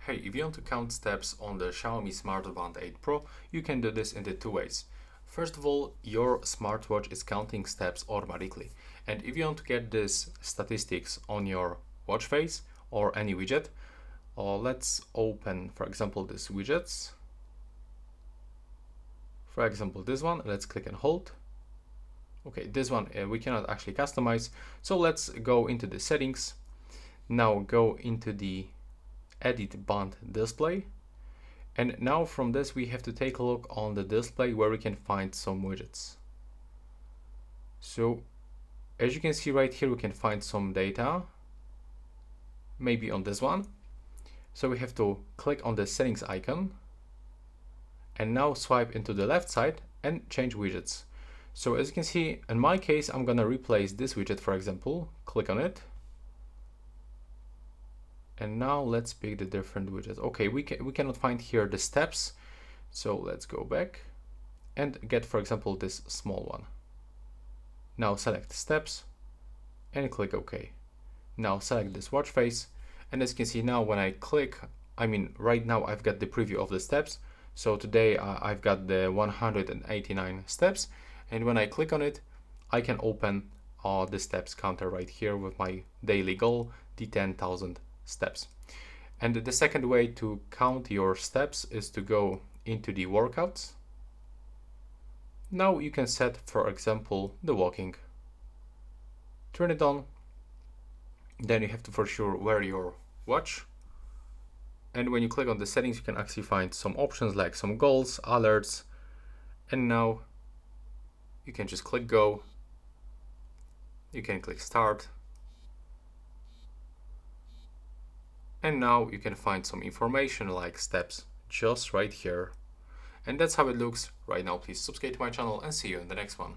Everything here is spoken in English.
Hey, if you want to count steps on the Xiaomi Smart Band 8 Pro, you can do this in the two ways. First of all, your smartwatch is counting steps automatically. And if you want to get this statistics on your watch face or any widget, let's open, for example, this widgets. For example, this one, let's click and hold. Okay, this one we cannot actually customize. So let's go into the settings. Now go into the edit band display, and now from this we have to take a look on the display where we can find some widgets. So as you can see right here, we can find some data, maybe on this one. So we have to click on the settings icon and now swipe into the left side and change widgets. So as you can see, in my case, I'm gonna replace this widget, for example. Click on it. And now let's pick the different widgets. Okay, we cannot find here the steps. So let's go back and get, for example, this small one. Now select steps and click OK. Now select this watch face. And as you can see now, when I click, right now I've got the preview of the steps. So today I've got the 189 steps. And when I click on it, I can open the steps counter right here with my daily goal, the 10,000 steps. And the second way to count your steps is to go into the workouts. Now you can set, for example, the walking. Turn it on. Then you have to for sure wear your watch. And when you click on the settings, you can actually find some options like some goals, alerts. And now you can just click go. You can click start. And now you can find some information like steps just right here. And that's how it looks right now. Please subscribe to my channel and see you in the next one.